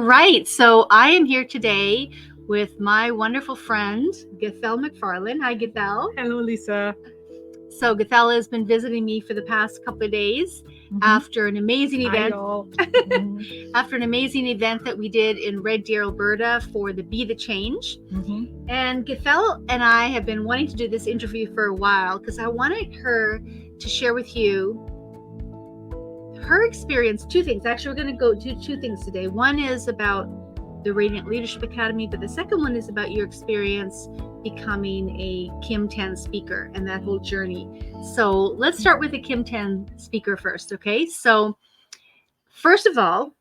right. So I am here today with my wonderful friend, Gatelf McFarlane. Hi, Gatelf. Hello, Lisa. So Gatelf has been visiting me for the past couple of days after an amazing Hi, event. y'all. After an amazing event that we did in Red Deer, Alberta for the Be the Change. And Gatelf and I have been wanting to do this interview for a while because I wanted her to share with you her experience. Two things. Actually, we're going to go do two things today. One is about the Radiant Leadership Academy, but the second one is about your experience becoming a Kim 10 speaker and that whole journey. So let's start with the Kim 10 speaker first, okay? So first of all,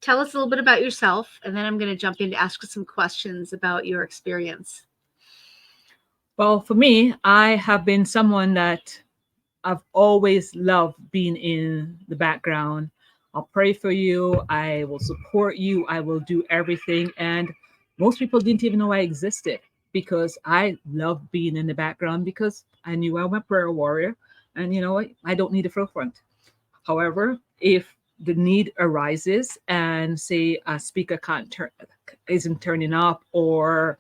tell us a little bit about yourself, and then I'm going to jump in to ask you some questions about your experience. Well, for me, I have been someone that I've always loved being in the background. I'll pray for you. I will support you. I will do everything. And most people didn't even know I existed because I love being in the background because I knew I'm a prayer warrior. And you know what? I don't need a forefront. However, if the need arises and say a speaker isn't turning up or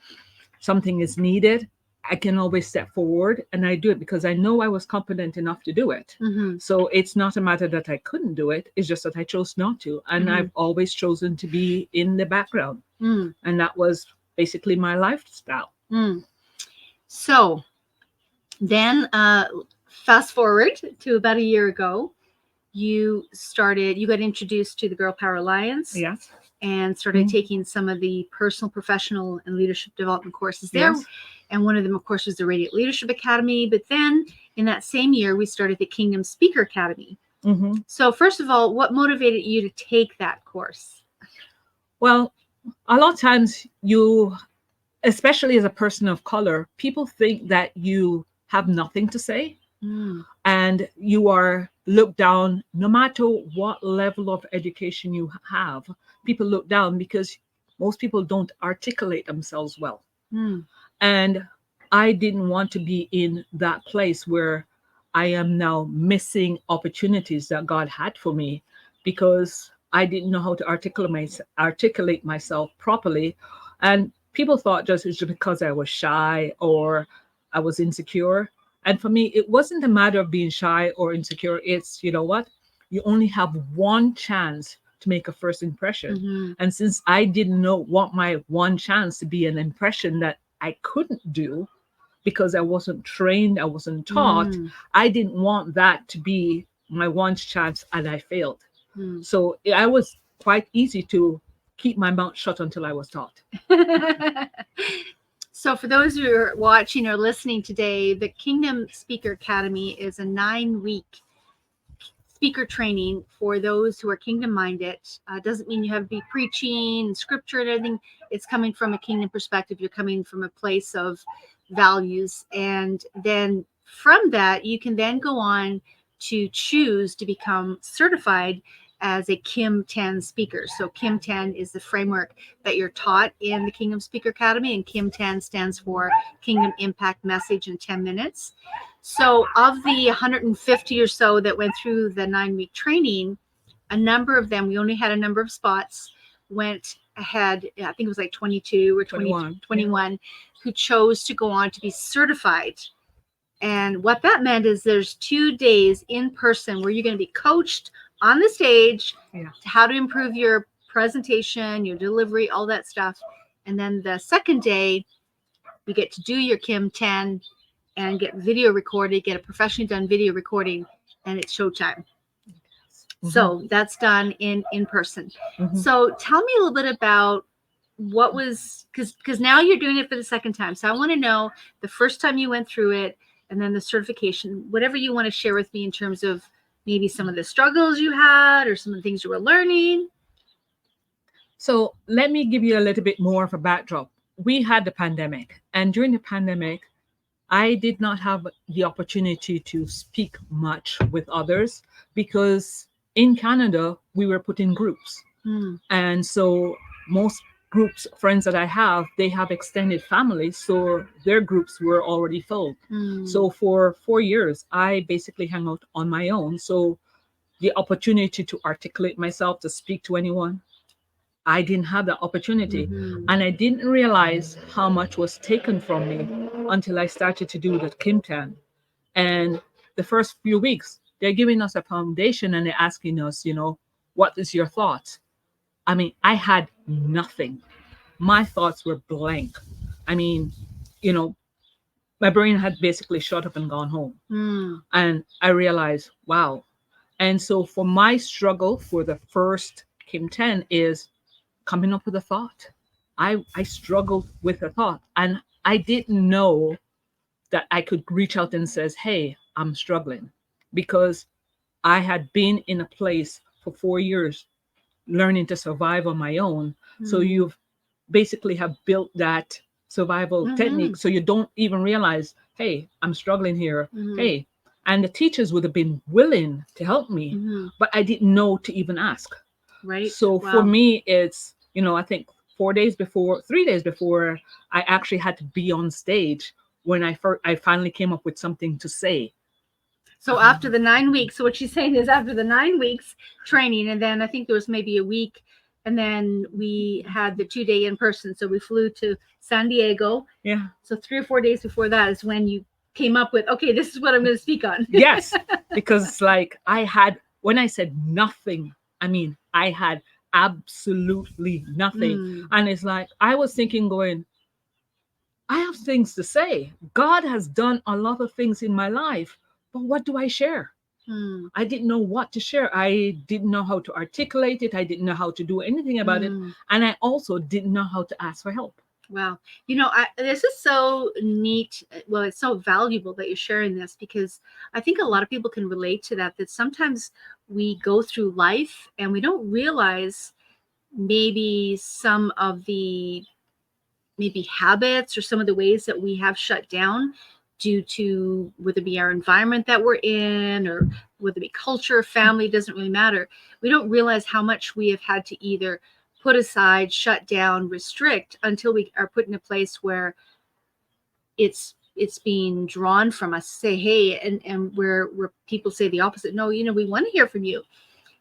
something is needed, I can always step forward and I do it because I know I was competent enough to do it. So it's not a matter that I couldn't do it. It's just that I chose not to. And I've always chosen to be in the background. And that was basically my lifestyle. So then fast forward to about a year ago, you got introduced to the Girl Power Alliance. Yes. And started taking some of the personal, professional, and leadership development courses there. Yes. And one of them, of course, was the Radiant Leadership Academy. But then in that same year, we started the Kingdom Speaker Academy. So first of all, what motivated you to take that course? Well, a lot of times you, especially as a person of color, people think that you have nothing to say. And you are looked down no matter what level of education you have. People look down because most people don't articulate themselves well. And I didn't want to be in that place where I am now missing opportunities that God had for me because I didn't know how to articulate myself properly. And people thought just it's because I was shy or I was insecure. And for me, it wasn't a matter of being shy or insecure. It's, you know what? You only have one chance to make a first impression. And since I didn't want my one chance to be an impression that I couldn't do because I wasn't trained, I wasn't taught, I didn't want that to be my one chance and I failed. So I was quite easy to keep my mouth shut until I was taught. So for those who are watching or listening today, the Kingdom Speaker Academy is a 9-week speaker training for those who are kingdom-minded. Doesn't mean you have to be preaching scripture and everything. It's coming from a kingdom perspective. You're coming from a place of values. And then from that, you can then go on to choose to become certified as a Kim 10 speaker. So Kim 10 is the framework that you're taught in the Kingdom Speaker Academy, and Kim 10 stands for Kingdom Impact Message in 10 minutes. So of the 150 or so that went through the 9-week training, a number of them, we only had a number of spots, went ahead, I think it was like 22 or 21 who chose to go on to be certified. And what that meant is there's 2 days in person where you're going to be coached on the stage to how to improve your presentation, your delivery, all that stuff. And then the second day, you get to do your Kim 10 and get video recorded, get a professionally done video recording, and it's showtime. So that's done in person. So tell me a little bit about what was, because now you're doing it for the second time. So I want to know the first time you went through it and then the certification, whatever you want to share with me in terms of maybe some of the struggles you had or some of the things you were learning. So let me give you a little bit more of a backdrop. We had the pandemic, and during the pandemic, I did not have the opportunity to speak much with others because in Canada, we were put in groups. And so most friends that I have, they have extended families, so their groups were already filled. So for 4 years, I basically hung out on my own. So the opportunity to articulate myself, to speak to anyone, I didn't have that opportunity. Mhm. And I didn't realize how much was taken from me until I started to do the Kimtan. And the first few weeks, they're giving us a foundation and they're asking us, what is your thoughts? I mean, I had nothing. My thoughts were blank. I mean, you know, my brain had basically shut up and gone home. Mm. And I realized, wow. And so for my struggle for the first Kim 10 is coming up with a thought. I struggled with a thought and I didn't know that I could reach out and says, hey, I'm struggling because I had been in a place for 4 years learning to survive on my own. So Mm. you've basically have built that survival technique. Mhm. So you don't even realize, hey, I'm struggling here. Mhm. Hey, and the teachers would have been willing to help me, Mhm. but I didn't know to even ask. Right. So for Wow. me, it's, I think 3 days before I actually had to be on stage when I finally came up with something to say. So after the 9 weeks, so what she's saying is after the 9 weeks training, and then I think there was maybe a week, and then we had the 2 day in person. So we flew to San Diego. Yeah. So 3 or 4 days before that is when you came up with, okay, this is what I'm going to speak on. Yes, because like when I said nothing, I mean, I had absolutely nothing. Mm. And it's like, I was thinking, going, I have things to say. God has done a lot of things in my life, but what do I share? Mm. I didn't know what to share. I didn't know how to articulate it. I didn't know how to do anything about it. Mm. And I also didn't know how to ask for help. Wow. This is so neat. Well, it's so valuable that you're sharing this because I think a lot of people can relate to that sometimes we go through life and we don't realize maybe some of the maybe habits or some of the ways that we have shut down due to whether it be our environment that we're in or whether it be culture, family, doesn't really matter. We don't realize how much we have had to either put aside, shut down, restrict until we are put in a place where it's being drawn from us. Say, hey, and where people say the opposite. No, we want to hear from you.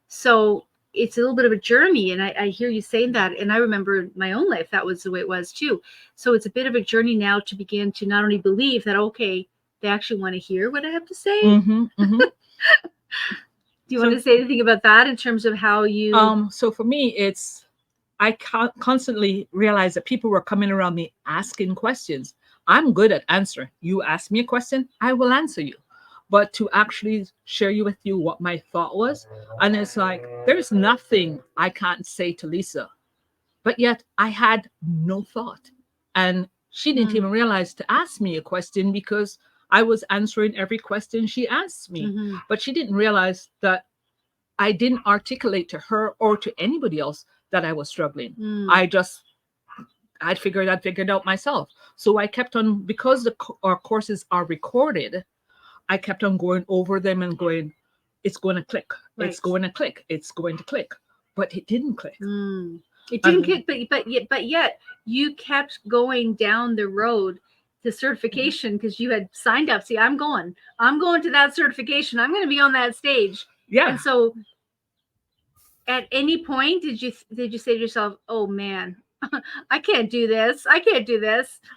So it's a little bit of a journey. And I hear you saying that. And I remember my own life, that was the way it was too. So it's a bit of a journey now to begin to not only believe that, okay, they actually want to hear what I have to say. Mm-hmm, mm-hmm. Do you want to say anything about that in terms of how you... So for me, I constantly realized that people were coming around me asking questions. I'm good at answering. You ask me a question, I will answer you. But to actually share with you what my thought was, and it's like, there's nothing I can't say to Lisa. But yet I had no thought. And she didn't even realize to ask me a question because I was answering every question she asked me. Mhm. But she didn't realize that I didn't articulate to her or to anybody else that I was struggling. I'd figured out myself. So I kept on, because our courses are recorded, I kept on going over them and going, it's going to click. Right. It's going to click. It's going to click. But it didn't click. It didn't click, but yet you kept going down the road to certification because you had signed up. See, I'm going to that certification. I'm going to be on that stage. Yeah. And so at any point did you say to yourself, oh man, I can't do this.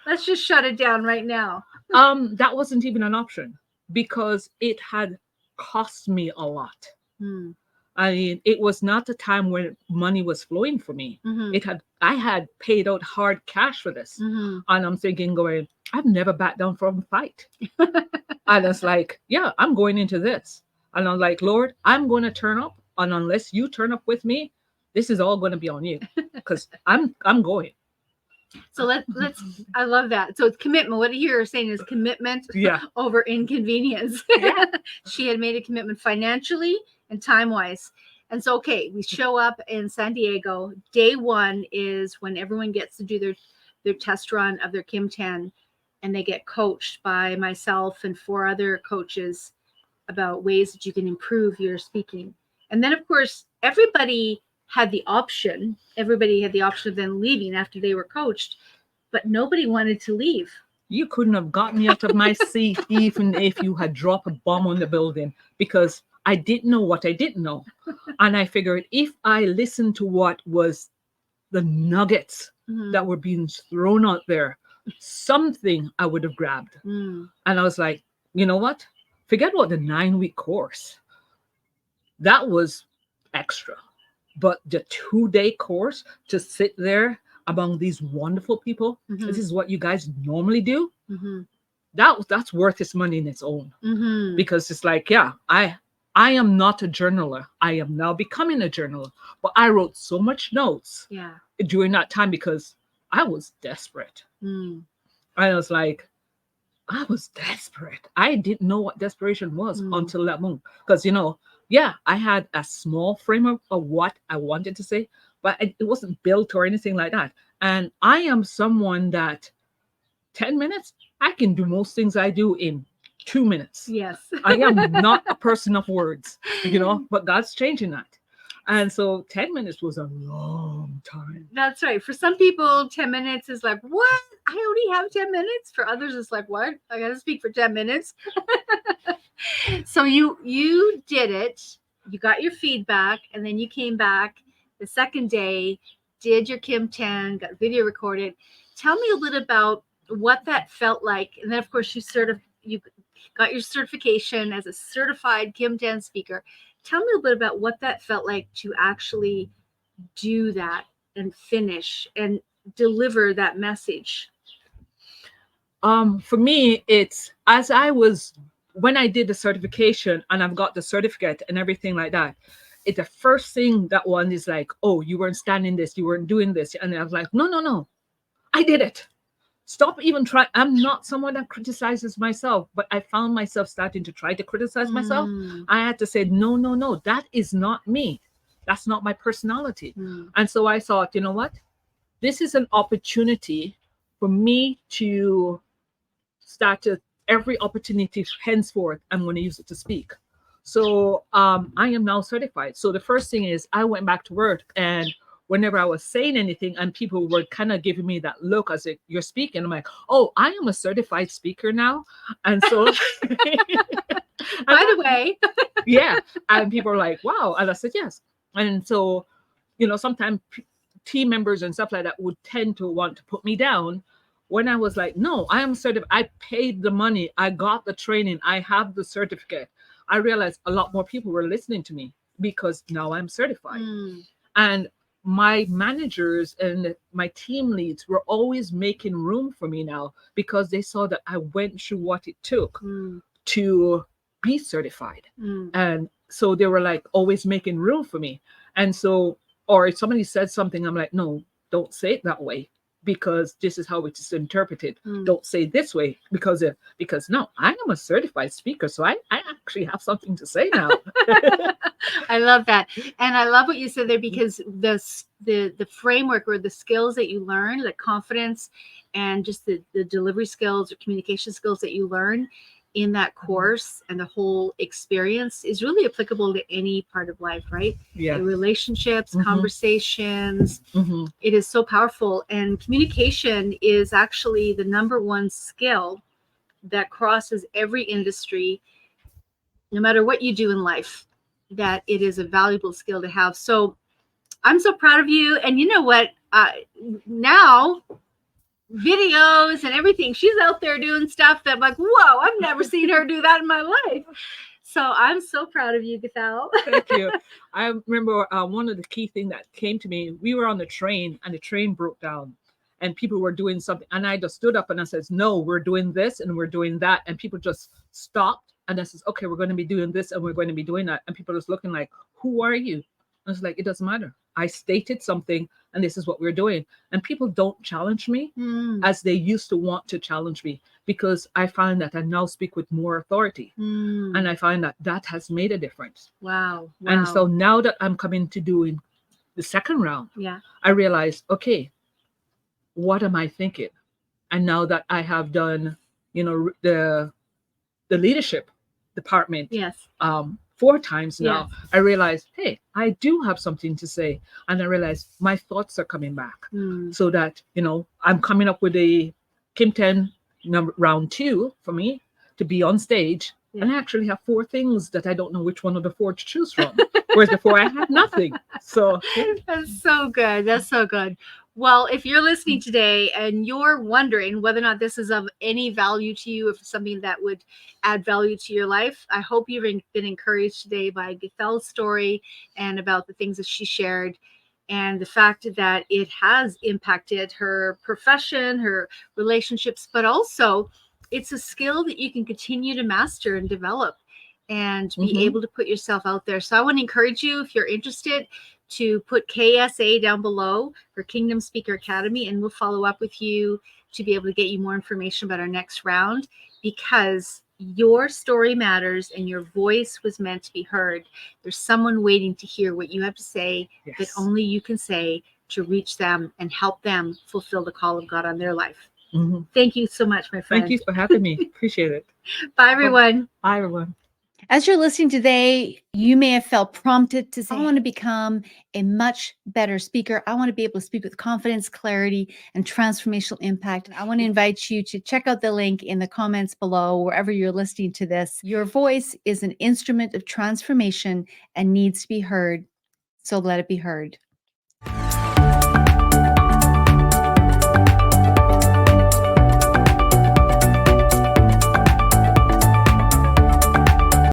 Let's just shut it down right now. That wasn't even an option because it had cost me a lot. I mean, it was not a time when money was flowing for me. I had paid out hard cash for this. And I'm thinking, going, I've never backed down from a fight. And it's like, yeah, I'm going into this. And I'm like, Lord, I'm going to turn up. And unless you turn up with me, this is all going to be on you because I'm going. So let's I love that. So it's commitment. What you're saying is commitment over inconvenience. Yeah. She had made a commitment financially and time-wise. And so, okay, we show up in San Diego. Day one is when everyone gets to do their test run of their Kim 10, and they get coached by myself and 4 other coaches about ways that you can improve your speaking. And then, of course, everybody had the option of then leaving after they were coached, but nobody wanted to leave. You couldn't have got me out of my seat even if you had dropped a bomb on the building because I didn't know what I didn't know. And I figured if I listened to what was the nuggets Mhm. that were being thrown out there, something I would have grabbed. Mm. And I was like, you know what? Forget about the 9-week course. That was extra. But the 2-day course to sit there among these wonderful people, Mhm. this is what you guys normally do. Mhm. That's worth its money in its own. Mhm. Because it's like, yeah, I am not a journaler. I am now becoming a journaler. But I wrote so much notes Yeah. during that time because I was desperate. Mm. I was like, I was desperate. I didn't know what desperation was Mm. until that moment. Because, yeah, I had a small frame of what I wanted to say, but it wasn't built or anything like that. And I am someone that 10 minutes, I can do most things I do in 2 minutes. Yes. I am not a person of words, but God's changing that. And so 10 minutes was a long time. That's right. For some people, 10 minutes is like, what? I only have 10 minutes. For others, it's like, what? I got to speak for 10 minutes. So you did it. You got your feedback, and then you came back the second day, did your Kim 10, got video recorded. Tell me a little about what that felt like. And then, of course, you got your certification as a certified Kim 10 speaker. Tell me a little bit about what that felt like to actually do that and finish and deliver that message. For me, it's when I did the certification and I've got the certificate and everything like that. It's the first thing that one is like, oh, you weren't standing this, you weren't doing this, and I was like, no, I did it. Stop even trying. I'm not someone that criticizes myself, but I found myself starting to try to criticize myself. I had to say, no, that is not me. That's not my personality. And so I thought, you know what? This is an opportunity for me to start to every opportunity henceforth, I'm going to use it to speak. So I am now certified. So the first thing is I went back to work, and whenever I was saying anything and people were kind of giving me that look as if you're speaking, I'm like, oh, I am a certified speaker now. And so By the way, yeah. And people are like, wow. And I said, yes. And so, sometimes team members and stuff like that would tend to want to put me down when I was like, no, I am certified. I paid the money. I got the training. I have the certificate. I realized a lot more people were listening to me because now I'm certified. And my managers and my team leads were always making room for me now because they saw that I went through what it took to be certified. And so they were like always making room for me. And so, or if somebody said something, I'm like, no, don't say it that way because this is how it is interpreted. Don't say this way because no, I am a certified speaker, so I actually have something to say now. I love that. And I love what you said there because the framework or the skills that you learn, the confidence and just the delivery skills or communication skills that you learn in that course and the whole experience is really applicable to any part of life, right? Yeah. Relationships, conversations. It is so powerful. And communication is actually the number one skill that crosses every industry, no matter what you do in life, that it is a valuable skill to have. So I'm so proud of you. And you know what? Now videos and everything, she's out there doing stuff that I'm like, whoa, I've never seen her do that in my life. So I'm so proud of you, Gatelf. Thank you. I remember one of the key things that came to me, we were on the train and the train broke down and people were doing something. And I just stood up and I said, no, we're doing this and we're doing that. And people just stopped. And I says, okay, we're going to be doing this and we're going to be doing that. And people are just looking like, who are you? I was like, it doesn't matter. I stated something and this is what we're doing. And people don't challenge me as they used to want to challenge me because I find that I now speak with more authority. And I find that has made a difference. Wow. And so now that I'm coming to doing the second round, I realized, okay, what am I thinking? And now that I have done, the leadership department, 4 times now, I realized, hey, I do have something to say. And I realized my thoughts are coming back so that, I'm coming up with a Kim 10 round 2 for me to be on stage And I actually have 4 things that I don't know which one of the 4 to choose from. Whereas before I had nothing. So That's so good. That's so good. Well, if you're listening today and you're wondering whether or not this is of any value to you, if it's something that would add value to your life, I hope you've been encouraged today by Gatel's story and about the things that she shared, and the fact that it has impacted her profession, her relationships, but also it's a skill that you can continue to master and develop and be able to put yourself out there. So I want to encourage you, if you're interested, to put KSA down below for Kingdom Speaker Academy, and we'll follow up with you to be able to get you more information about our next round, because your story matters and your voice was meant to be heard. There's someone waiting to hear what you have to say that only you can say to reach them and help them fulfill the call of God on their life. Thank you so much, my friend. Thank you for having me. Appreciate it. Bye, everyone. Bye, everyone. As you're listening today, you may have felt prompted to say, I want to become a much better speaker. I want to be able to speak with confidence, clarity, and transformational impact. I want to invite you to check out the link in the comments below, wherever you're listening to this. Your voice is an instrument of transformation and needs to be heard, so let it be heard.